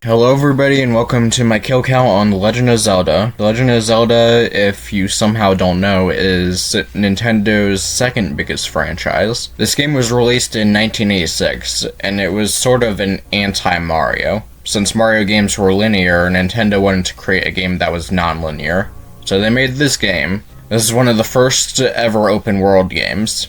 Hello everybody and welcome to my kill count on The Legend of Zelda. The Legend of Zelda, if you somehow don't know, is Nintendo's second biggest franchise. This game was released in 1986, and it was sort of an anti-Mario. Since Mario games were linear, Nintendo wanted to create a game that was non-linear. So they made this game. This is one of the first ever open world games.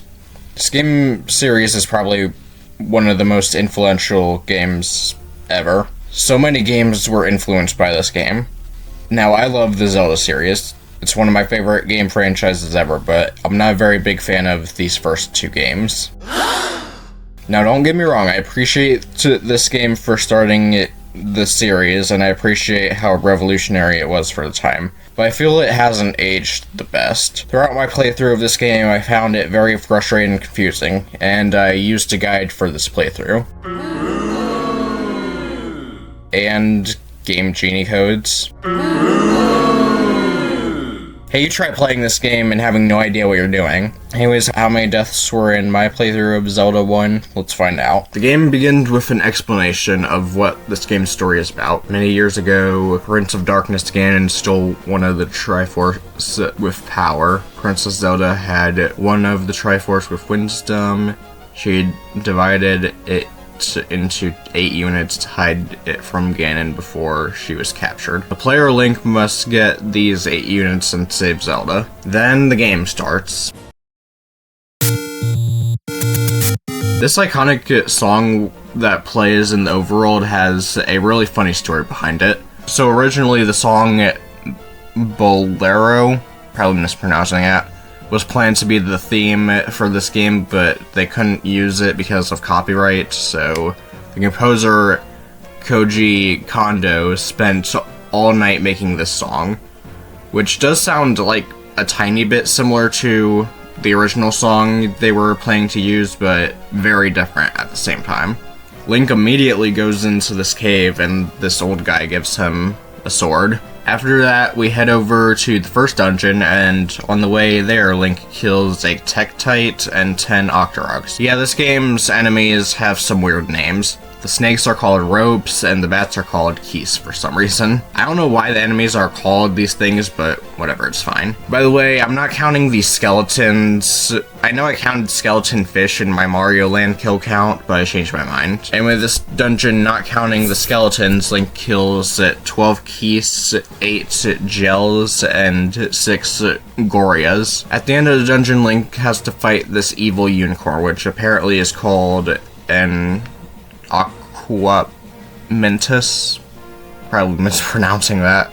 This game series is probably one of the most influential games ever. So many games were influenced by this game. Now, I love the Zelda series. It's one of my favorite game franchises ever, but I'm not a very big fan of these first two games. Now, don't get me wrong, I appreciate this game for starting the series, and I appreciate how revolutionary it was for the time, but I feel it hasn't aged the best. Throughout my playthrough of this game, I found it very frustrating and confusing, and I used a guide for this playthrough. And Game Genie codes. Hey, you try playing this game and having no idea what you're doing. Anyways, how many deaths were in my playthrough of Zelda 1? Let's find out. The game begins with an explanation of what this game's story is about. Many years ago, Prince of Darkness Ganon stole one of the Triforce with power. Princess Zelda had one of the Triforce with wisdom. She divided it into 8 units to hide it from Ganon before she was captured. The player Link must get these 8 units and save Zelda. Then the game starts. This iconic song that plays in the overworld has a really funny story behind it. So originally the song Bolero, probably mispronouncing it, was planned to be the theme for this game, but they couldn't use it because of copyright, so the composer Koji Kondo spent all night making this song, which does sound like a tiny bit similar to the original song they were planning to use, but very different at the same time. Link immediately goes into this cave, and this old guy gives him a sword. After that, we head over to the first dungeon, and on the way there, Link kills a Tektite and 10 Octoroks. Yeah, this game's enemies have some weird names. The snakes are called ropes, and the bats are called keys for some reason. I don't know why the enemies are called these things, but whatever, it's fine. By the way, I'm not counting these skeletons. I know I counted skeleton fish in my Mario Land kill count, but I changed my mind. Anyway, this dungeon, not counting the skeletons, Link kills 12 keys, 8 gels, and 6 Gorias. At the end of the dungeon, Link has to fight this evil unicorn, which apparently is called an Aquamentus. Probably mispronouncing that.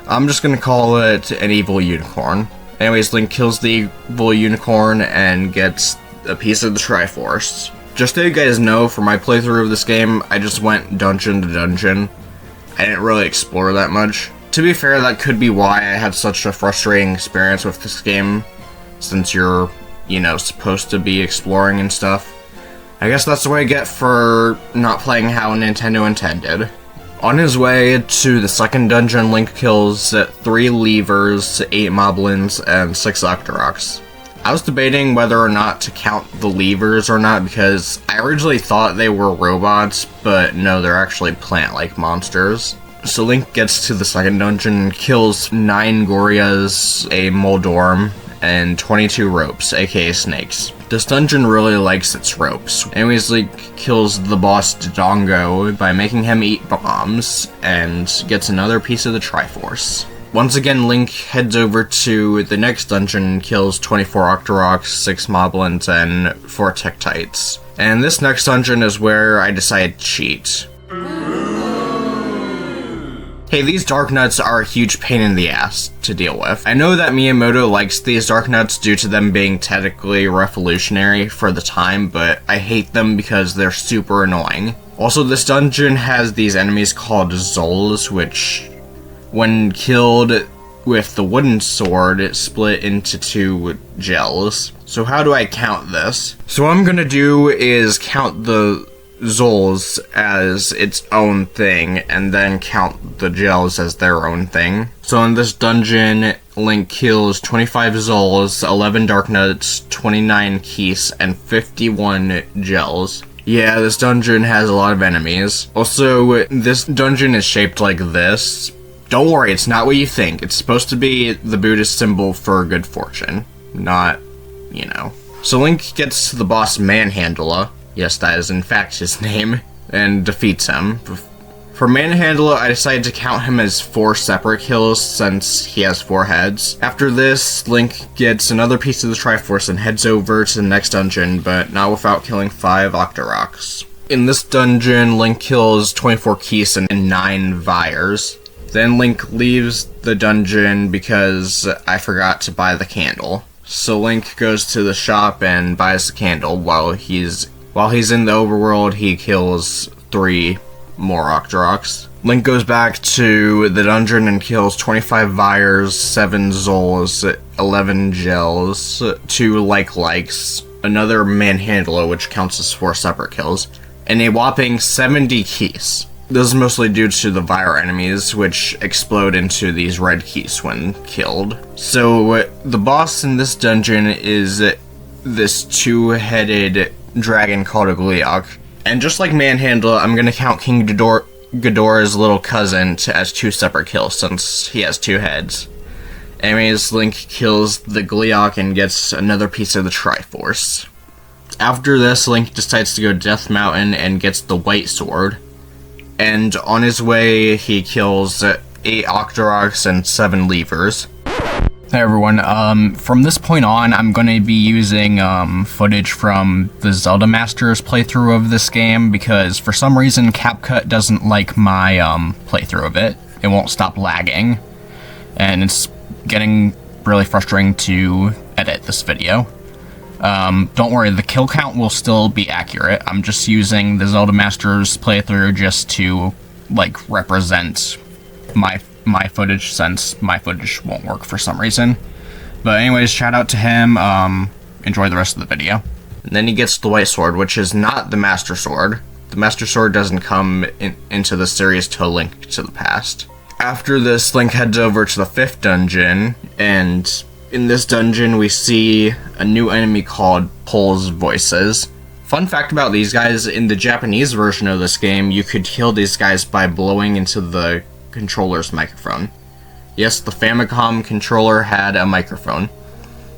I'm just gonna call it an evil unicorn. Anyways, Link kills the evil unicorn and gets a piece of the Triforce. Just so you guys know, for my playthrough of this game, I just went dungeon to dungeon. I didn't really explore that much. To be fair, that could be why I had such a frustrating experience with this game, since you're, supposed to be exploring and stuff. I guess that's the way I get for not playing how Nintendo intended. On his way to the second dungeon, Link kills 3 levers, 8 moblins, and 6 Octoroks. I was debating whether or not to count the levers or not, because I originally thought they were robots, but no, they're actually plant-like monsters. So Link gets to the second dungeon, kills 9 Gorias, a Moldorm, and 22 ropes, aka snakes. This dungeon really likes its ropes. Anyways, Link kills the boss Dodongo by making him eat bombs, and gets another piece of the Triforce. Once again, Link heads over to the next dungeon and kills 24 Octoroks, 6 Moblins, and 4 Tektites. And this next dungeon is where I decided to cheat. Hey, these Dark Nuts are a huge pain in the ass to deal with. I know that Miyamoto likes these Dark Nuts due to them being technically revolutionary for the time, but I hate them because they're super annoying. Also, this dungeon has these enemies called Zols, which, when killed with the wooden sword, it split into 2 gels. So how do I count this? So what I'm gonna do is count the Zols as its own thing, and then count the gels as their own thing. So in this dungeon, Link kills 25 Zols, 11 Dark Nuts, 29 Keys, and 51 gels. Yeah, this dungeon has a lot of enemies. Also, this dungeon is shaped like this. Don't worry, it's not what you think. It's supposed to be the Buddhist symbol for good fortune, not, you know. So Link gets to the boss Manhandla, yes, that is in fact his name, and defeats him. For Manhandla, I decided to count him as 4 separate kills since he has 4 heads. After this, Link gets another piece of the Triforce and heads over to the next dungeon, but not without killing 5 Octoroks. In this dungeon, Link kills 24 Keys and 9 Vires. Then Link leaves the dungeon because I forgot to buy the candle. So Link goes to the shop and buys the candle. While he's in the overworld, he kills 3 more Octoroks. Link goes back to the dungeon and kills 25 Vires, 7 Zols, 11 Gels, 2 Likes, another Manhandla, which counts as 4 separate kills, and a whopping 70 Keys. This is mostly due to the Vire enemies, which explode into these red keys when killed. So, the boss in this dungeon is this 2-headed dragon called a Gleeok. And just like Manhandla, I'm gonna count King Ghidorah's little cousin as 2 separate kills, since he has 2 heads. Anyways, Link kills the Gleeok and gets another piece of the Triforce. After this, Link decides to go to Death Mountain and gets the White Sword. And on his way, he kills 8 Octoroks and 7 Levers. Hey everyone, from this point on, I'm going to be using footage from the Zelda Masters playthrough of this game, because for some reason CapCut doesn't like my playthrough of it. It won't stop lagging, and it's getting really frustrating to edit this video. Don't worry, the kill count will still be accurate. I'm just using the Zelda Masters playthrough just to, like, represent my footage, since my footage won't work for some reason. But anyways, shout out to him, enjoy the rest of the video. And then he gets the White Sword, which is not the Master Sword. The Master Sword doesn't come into the series till Link to the Past. After this, Link heads over to the 5th dungeon, and in this dungeon we see a new enemy called Pole's Voices. Fun fact about these guys, in the Japanese version of this game, you could kill these guys by blowing into the controller's microphone. Yes, the Famicom controller had a microphone.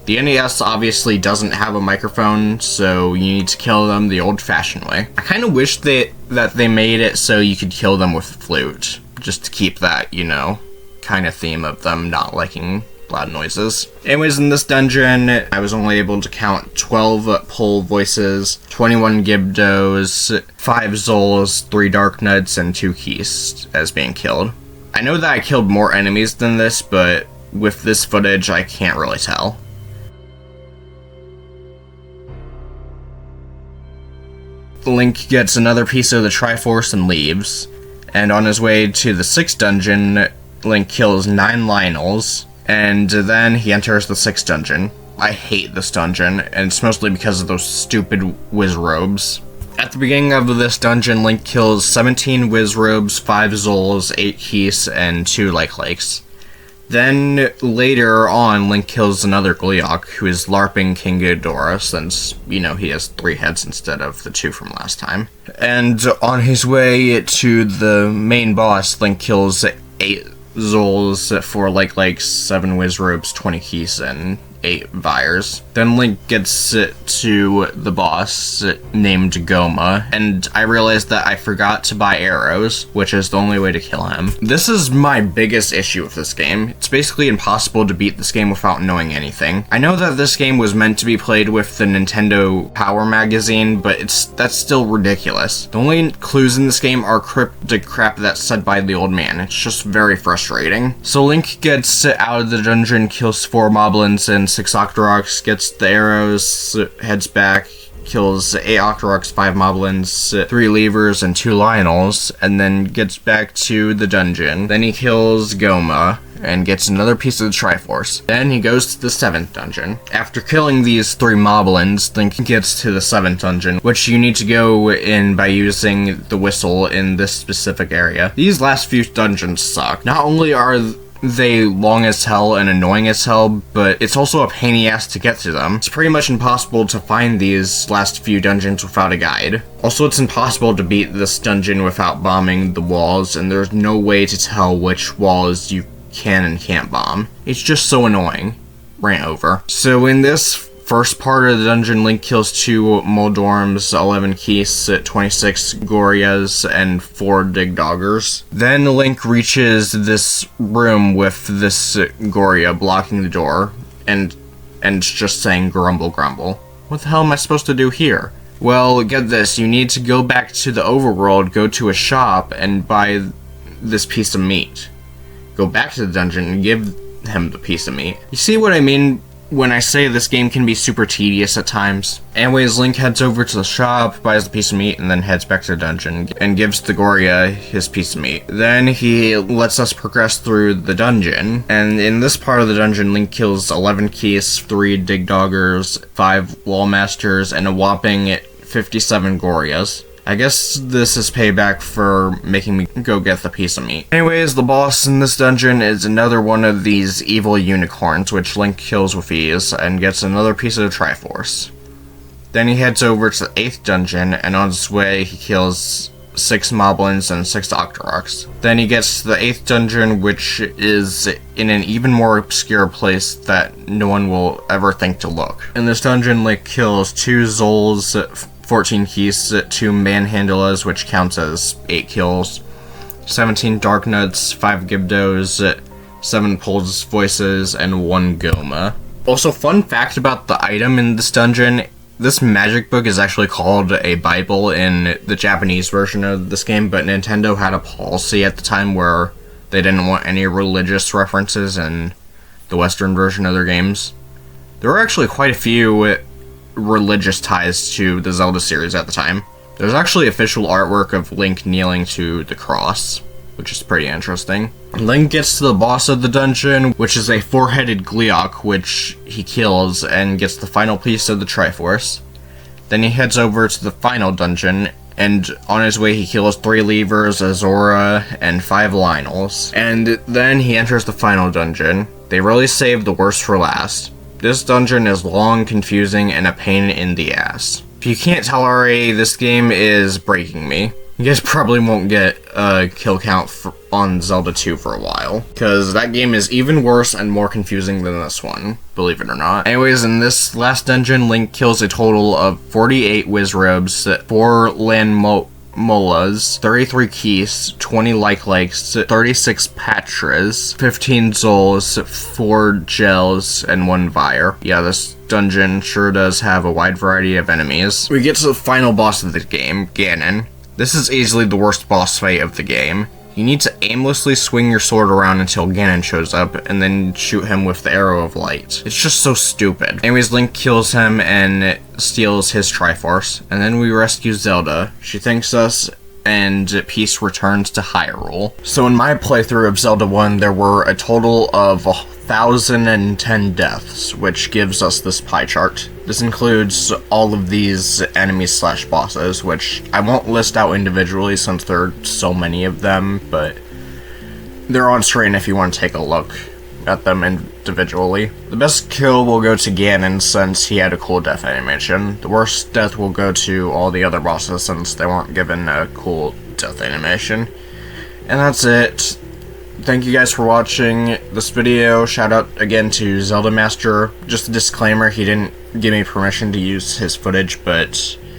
The NES obviously doesn't have a microphone, so you need to kill them the old-fashioned way. I kind of wish that they made it so you could kill them with a flute, just to keep that, you know, kind of theme of them not liking loud noises. Anyways, in this dungeon, I was only able to count 12 Pole Voices, 21 Gibdos, 5 Zols, 3 Dark Nuts, and 2 Keys as being killed. I know that I killed more enemies than this, but with this footage, I can't really tell. Link gets another piece of the Triforce and leaves, and on his way to the 6th dungeon, Link kills 9 Lionels, and then he enters the 6th dungeon. I hate this dungeon, and it's mostly because of those stupid Wizzrobes. At the beginning of this dungeon, Link kills 17 Wizzrobes, 5 Zols, 8 Keys, and 2 Likes. Then, later on, Link kills another Gleeok, who is LARPing King Ghidorah, since, you know, he has 3 heads instead of the 2 from last time. And on his way to the main boss, Link kills 8 Zols, 4 Likes, 7 Wizzrobes, 20 Keys, and 8 Vires. Then Link gets to the boss named Goma, and I realized that I forgot to buy arrows, which is the only way to kill him. This is my biggest issue with this game. It's basically impossible to beat this game without knowing anything. I know that this game was meant to be played with the Nintendo Power magazine, but that's still ridiculous. The only clues in this game are cryptic crap that's said by the old man. It's just very frustrating. So Link gets out of the dungeon, kills 4 moblins and 6 Octoroks, gets the arrows, heads back, kills 8 Octoroks, 5 moblins, 3 Levers, and 2 Lionels, and then gets back to the dungeon. Then he kills Goma, and gets another piece of the Triforce. Then he goes to the 7th dungeon. After killing these 3 moblins, Link gets to the 7th dungeon, which you need to go in by using the whistle in this specific area. These last few dungeons suck. Not only are they long as hell and annoying as hell, but it's also a pain in the ass to get to them. It's pretty much impossible to find these last few dungeons without a guide. Also, it's impossible to beat this dungeon without bombing the walls, and there's no way to tell which walls you can and can't bomb. It's just so annoying. Rant over. So in this first part of the dungeon, Link kills 2 Moldorms, 11 Keys, 26 Gorias, and 4 Digdoggers. Then Link reaches this room with this Goria blocking the door, and just saying grumble grumble. What the hell am I supposed to do here? Well, get this, you need to go back to the overworld, go to a shop, and buy this piece of meat. Go back to the dungeon and give him the piece of meat. You see what I mean when I say this game can be super tedious at times? Anyways, Link heads over to the shop, buys the piece of meat, and then heads back to the dungeon and gives the Goria his piece of meat. Then he lets us progress through the dungeon, and in this part of the dungeon, Link kills 11 Keys, 3 Digdoggers, 5 Wallmasters, and a whopping 57 Gorias. I guess this is payback for making me go get the piece of meat. Anyways, the boss in this dungeon is another one of these evil unicorns, which Link kills with ease, and gets another piece of the Triforce. Then he heads over to the 8th dungeon, and on his way he kills 6 Moblins and 6 Octoroks. Then he gets to the 8th dungeon, which is in an even more obscure place that no one will ever think to look. In this dungeon, Link kills 2 Zols, 14 Keys, 2 Manhandlas, which counts as 8 kills, 17 Darknuts, 5 Gibdos, 7 Pulse Voices, and 1 Goma. Also, fun fact about the item in this dungeon, this magic book is actually called a Bible in the Japanese version of this game, but Nintendo had a policy at the time where they didn't want any religious references in the Western version of their games. There were actually quite a few religious ties to the Zelda series at the time. There's actually official artwork of Link kneeling to the cross, which is pretty interesting. Link gets to the boss of the dungeon, which is a 4-headed Gleeok, which he kills and gets the final piece of the Triforce. Then he heads over to the final dungeon, and on his way he kills 3 Levers, a Zora, and 5 Lionels. And then he enters the final dungeon. They really saved the worst for last. This dungeon is long, confusing, and a pain in the ass. If you can't tell already, this game is breaking me. You guys probably won't get a kill count on Zelda 2 for a while, because that game is even worse and more confusing than this one, believe it or not. Anyways, in this last dungeon, Link kills a total of 48 Wizrobes, 4 Lanmolas, 33 Keys, 20 Likes, 36 Patras, 15 Zols, 4 Gels, and 1 Vire. Yeah, this dungeon sure does have a wide variety of enemies. We get to the final boss of the game, Ganon. This is easily the worst boss fight of the game. You need to aimlessly swing your sword around until Ganon shows up, and then shoot him with the Arrow of Light. It's just so stupid. Anyways, Link kills him and steals his Triforce, and then we rescue Zelda. She thanks us, and peace returns to Hyrule. So in my playthrough of Zelda 1, there were a total of 1,010 deaths, which gives us this pie chart. This includes all of these enemies / bosses, which I won't list out individually since there are so many of them, but they're on screen if you want to take a look at them individually. The best kill will go to Ganon since he had a cool death animation. The worst death will go to all the other bosses since they weren't given a cool death animation. And that's it. Thank you guys for watching this video. Shout out again to Zelda Master. Just a disclaimer, he didn't give me permission to use his footage, but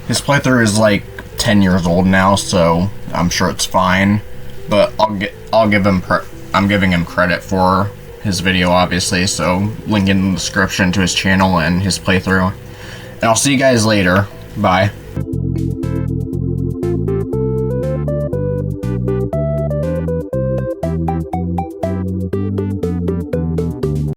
his playthrough is like 10 years old now, so I'm sure it's fine. But I'm giving him credit for his video, obviously, so link in the description to his channel and his playthrough. And I'll see you guys later. Bye.